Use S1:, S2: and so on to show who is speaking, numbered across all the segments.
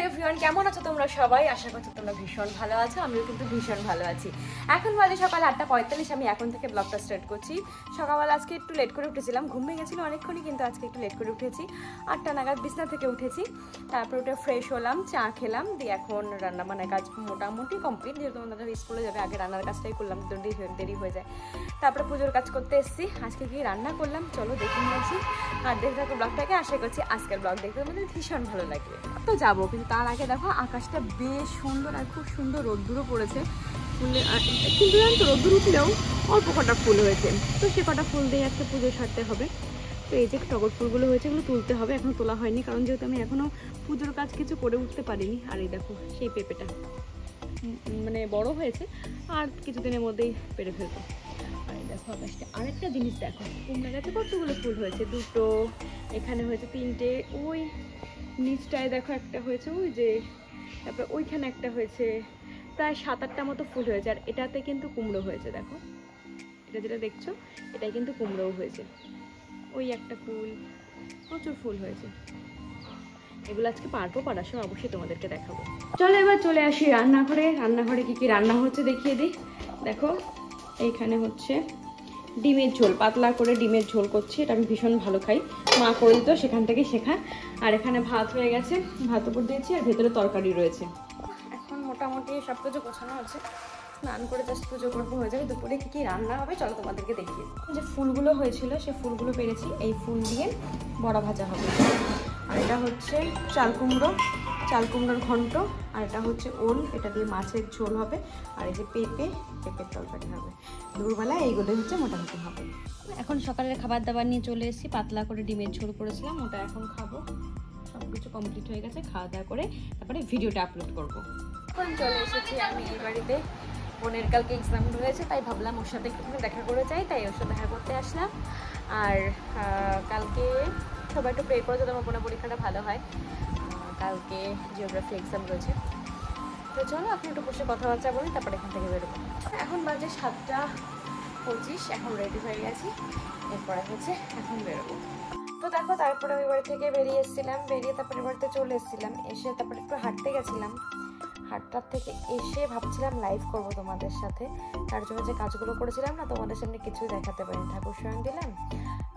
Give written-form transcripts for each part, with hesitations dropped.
S1: Everyone, কেমন আছো তোমরা সবাই? আশা করছি তোমরা ভীষণ ভালো আছো। আমিও কিন্তু ভীষণ ভালো আছি। এখন বাজে সকাল 8:45। আমি এখন থেকে ব্লগটা স্টার্ট করছি। সকালবেলা আজকে একটু লেট করে উঠেছিলাম, ঘুম ভেঙে গেছিলো অনেকক্ষণই, কিন্তু আজকে একটু লেট করে উঠেছি। 8টা নাগাদ বিছনা থেকে উঠেছি, তারপর উঠে ফ্রেশ হলাম, চা খেলাম, দিয়ে এখন রান্না বান্নার কাজ মোটামুটি কমপ্লিট। যেহেতু আমাদের স্কুলে যাবে, আগে রান্নার কাজটাই করলাম, দেরি হয়ে যায়। তারপরে পুজোর কাজ করতে এসেছি। আজকে কি রান্না করলাম চলো দেখে নিয়েছি, আর দেখতে থাকো ব্লগটাকে। আশা করছি আজকের ব্লগ দেখতে আমাদের ভীষণ ভালো লাগবে। তো যাবো, কিন্তু তার আগে দেখো আকাশটা বেশ সুন্দর আর খুব সুন্দর রোদ্দুরও পড়েছে। ফুলে কিন্তু জানো তো, রোদ্দুর উঠলেও অল্প কটা ফুল হয়েছে, তো সে কটা ফুল দিয়ে আজকে পুজো সারতে হবে। তো এই যে টগর ফুলগুলো হয়েছে, এগুলো তুলতে হবে, এখনো তোলা হয়নি, কারণ যেহেতু আমি এখনো পুজোর কাজ কিছু করে উঠতে পারিনি। আর এই দেখো সেই পেঁপেটা মানে বড় হয়েছে, আর কিছুদিনের মধ্যেই পেরে ফেলবো। আর দেখো আকাশটা, আরেকটা জিনিস দেখো, কুমড়া গাছে কতগুলো ফুল হয়েছে, দুটো, এখানে হয়েছে তিনটে, ওই নিচটায় দেখো একটা হয়েছে, ওই যে, তারপরে ওইখানে একটা হয়েছে, প্রায় 7-8টা মতো ফুল হয়েছে। আর এটাতে কিন্তু কুমড়ো হয়েছে, দেখো এটা যেটা দেখছো, এটাই কিন্তু কুমড়োও হয়েছে। ওই একটা ফুল, প্রচুর ফুল হয়েছে। এগুলো আজকে পাড়ার সময় অবশ্যই তোমাদেরকে দেখাবো। চলো এবার চলে আসি রান্নাঘরে। রান্নাঘরে কি কি রান্না হচ্ছে দেখিয়ে দিই। দেখো এইখানে হচ্ছে ডিমের ঝোল, পাতলা করে ডিমের ঝোল করছি। এটা আমি ভীষণ ভালো খাই, মা করে দিত, সেখান থেকে শেখা। আর এখানে ভাত হয়ে গেছে, ভাত উপর দিয়েছি, আর ভেতরে তরকারি রয়েছে। এখন মোটামুটি সব কিছু গোছানো আছে, স্নান করে জাস্ট পুজো করবো, হয়ে যাবে। দুপুরে কি কি রান্না হবে চলো তোমাদেরকে দেখিয়ে। যে ফুলগুলো হয়েছিল সে ফুলগুলো পেরেছি, এই ফুল দিয়ে বড়া ভাজা হবে। আর এটা হচ্ছে চাল কুমড়োর ঘন্ট। আর এটা হচ্ছে ওল, এটা দিয়ে মাছের ঝোল হবে। আর এই যে পেঁপের তরকারি হবে। দুপুরবেলা এইগুলো হচ্ছে মোটামুটি হবে। এখন সকালের খাবার দাবার নিয়ে চলে এসেছি। পাতলা করে ডিমের ঝোল করেছিলাম, ওটা এখন খাবো। সব কিছু কমপ্লিট হয়ে গেছে, খাওয়া দাওয়া করে তারপরে ভিডিওটা আপলোড করবো। এখন চলে এসেছি আমি এই বাড়িতে। বোনের কালকে এক্সাম রয়েছে, তাই ভাবলাম ওর সাথে একটু দেখা করে যাই, তাই ওর সাথে দেখা করতে আসলাম। আর কালকে সবাই একটু প্রে করে যাতে আমার বোনের পরীক্ষাটা ভালো হয়। কালকে জিওগ্রাফি এক্সাম রয়েছে। তো চলো আপনি একটু বসে কথাবার্তা বলি, তারপরে এখান থেকে বেরোবো। এখন বাজে 7:25, এখন রেডি হয়ে গেছি, এরপরে হচ্ছে এখন বেরোবো। তো দেখো তারপরে ওই বাড়ি থেকে বেরিয়ে এসেছিলাম, বেরিয়ে তারপরে বাড়িতে চলে এসেছিলাম, এসে তারপরে একটু হাঁটতে গেছিলাম। হাটটার থেকে এসে ভাবছিলাম লাইভ করব তোমাদের সাথে। তার জন্য যে কাজগুলো করেছিলাম না, তোমাদের সামনে কিছুই দেখাতে পারিনি। ঠাকুর শয়ন দিলাম,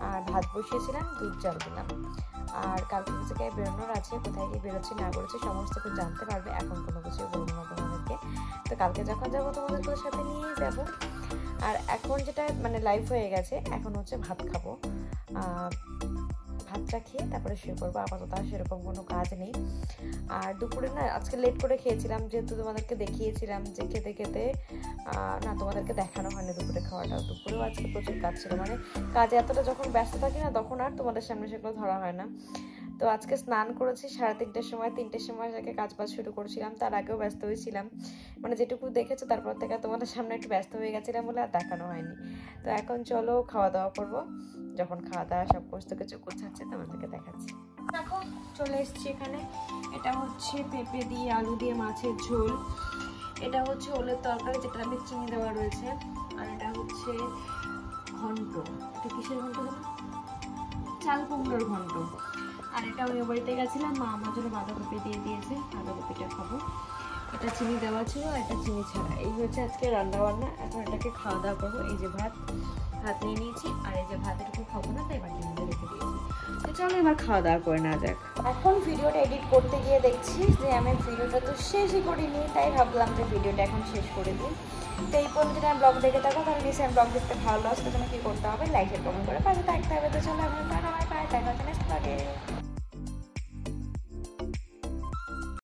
S1: আর ভাত বসিয়েছিলাম, দুধ জাল দিলাম। আর কালকে থেকে বেরোনোর আছে, কোথায় গিয়ে বেরোচ্ছি না করেছি সমস্ত কিছু জানতে পারবে। এখন কোনো কিছুই বলবো না তোমাদেরকে, তো কালকে যখন যাবো তোমাদেরকে সাথে নিয়েই যাবো। আর এখন যেটা মানে লাইভ হয়ে গেছে, এখন হচ্ছে ভাত খাবো। ভাতটা খেয়ে তারপরে শুয়ে পড়বো। আপাতত আর সেরকম কোনো কাজ নেই। আর দুপুরে না আজকে লেট করে খেয়েছিলাম, যেহেতু তোমাদেরকে দেখিয়েছিলাম যে খেতে খেতে, না তোমাদেরকে দেখানো হয়নি দুপুরে খাওয়াটা। দুপুরেও আজকে প্রচুর কাজ ছিল, মানে কাজে এতটা যখন ব্যস্ত থাকি না, তখন আর তোমাদের সামনে সেগুলো ধরা হয় না। তো আজকে স্নান করেছি 3:30টার সময়, 3টের সময় থেকে কাজ বাজ শুরু করেছিলাম। তার আগেও ব্যস্ত হয়েছিলাম, মানে যেটুকু দেখেছো তারপর থেকে তোমাদের সামনে একটু ব্যস্ত হয়ে গেছিলাম বলে আর দেখানো হয়নি। তো এখন চলো খাওয়া দাওয়া করবো। যখন খাওয়া দাওয়া সব সমস্ত কিছু গোছাচ্ছে তোমাদেরকে দেখাচ্ছি। দেখো চলে এসছি এখানে। এটা হচ্ছে পেঁপে দিয়ে আলু দিয়ে মাছের ঝোল, এটা হচ্ছে ওলের তরকারি যেটা আমি চিনি দেওয়া রয়েছে, আর এটা হচ্ছে ঘন্ট। এটা কিসের ঘন্ট জানো? চাল কুমড়োর ঘন্ট। আর এটা আমি বাড়িতে গেছিলাম, মা আমার জন্য বাঁধাকপি দিয়ে দিয়েছে, বাঁধাকপিটা খাবো। এটা চিনি দেওয়া ছিল, এটা চিনি ছাড়া। এই হচ্ছে আজকে রান্না বান্না। এখন এটাকে খাওয়া দাওয়া করবো। এই যে ভাত নিয়ে নিয়েছি, আর এই যে ভাত এটুকু খাবো না, তাই বাটির মধ্যে রেখে দিয়েছি। তো চলো এবার খাওয়া দাওয়া করে নেওয়া যাক। এখন ভিডিওটা এডিট করতে গিয়ে দেখছি যে আমি ভিডিওটা তো শেষই করিনি, তাই ভাবলাম যে ভিডিওটা এখন শেষ করে দিই। তো এই পর্যন্ত যদি আমি ব্লগ দেখে থাকো, তাহলে নিশ্চয়ই আমি ব্লগ দেখতে ভালো লাগছে, তো তোমাকে কী করতে হবে, লাইক কমেন্ট করে পাশে থাকতে হবে। তো চলো এখন দেখা হচ্ছে নেক্সট ব্লগে।